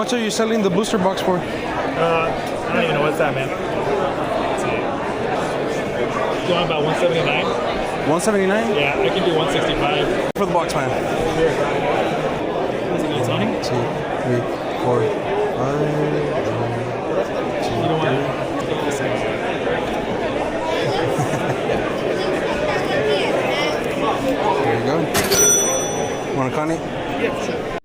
much are you selling the booster box for? I don't even know what's that, man. Let's see. You want about 179? 179 Yeah, I can do 165. for the box, man. Here. Is it good, Tony? 2, 3, 4, 5. You don't want it? There you go. Want a Connie? Yeah, sure.